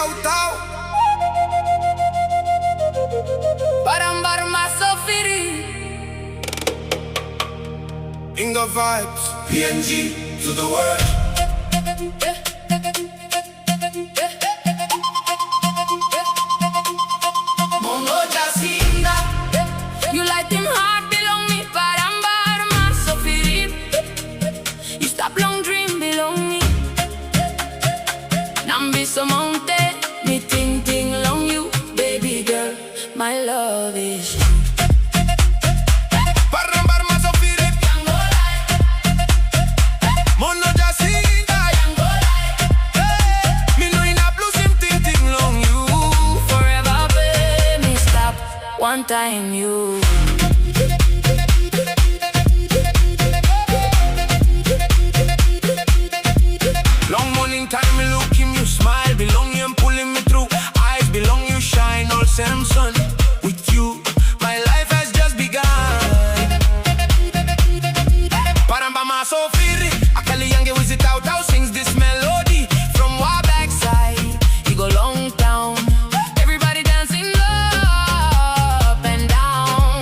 Tautau Parambar Maso Phirhip. Engan vibes, PNG to the world. Mono Jacyinda, you like them heart belong me. Parambar Maso Phirhip, you stop long dream belong me. Nambi so mountain, me ting long you, baby girl. My love is true. Parambar Maso Phirhip, Mono Jacyinda, me know in a blue sim ting long you. Forever, baby, stop one time you. Long morning time me look him, you smile, belong you and pulling me through. Eyes belong you shine, all same sun. With you, my life has just begun. Parambar Maso Phirhip, Akali Yange Wizzy Tautau sings this melody from way backside. He go long town, everybody dancing up and down.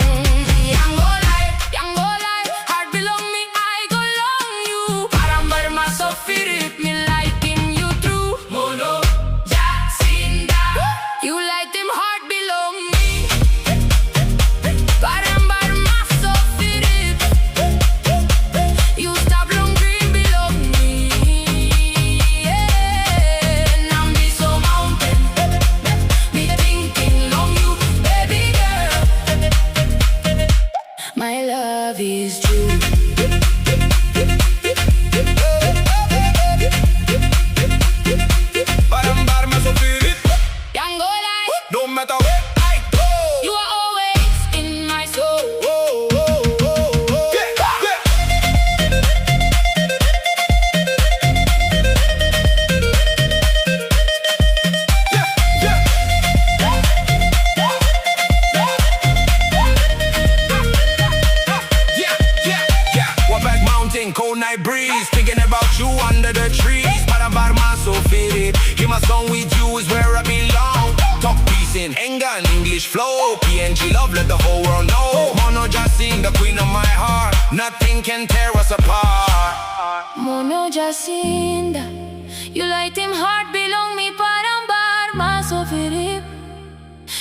Yango lie, heart belong me, I go long you. Parambar Maso Phirhip, me liking you through. Mono Jacyinda, you like them heart belong me. Parambar Maso Phirhip, you stop long dream belong me. Yeah, now me so mountain, me thinking long you, baby girl. My love is true. Parambar Maso Phirhip, Yango lie, no matter where I go. you are always in my soul. Back mountain, cold night breeze, thinking about you under the trees. Parambar Maso Phirhip, hear my song with you is where I belong. Tok Pisin, Engan, English flow, PNG love, let the whole world know. Mono Jacyinda, queen of my heart, nothing can tear us apart. Mono Jacyinda, you like them heart belong me. Parambar Maso Phirhip,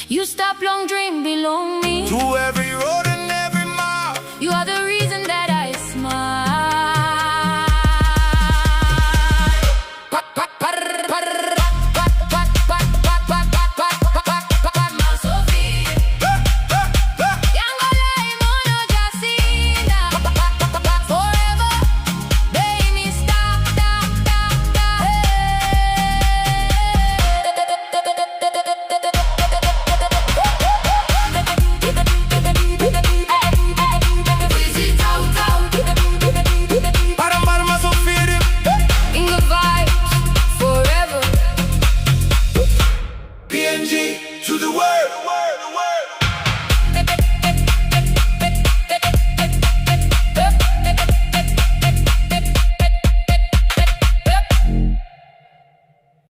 you stop long dream belong me. To every road and every mile, You are the reason that I smile. Maso Phirhip, Yango lie, Mono Jacyinda, forever, baby, stop. Wizzy Tautau, Parambar Maso Phirhip, Engan vibes, forever. PNG to the world.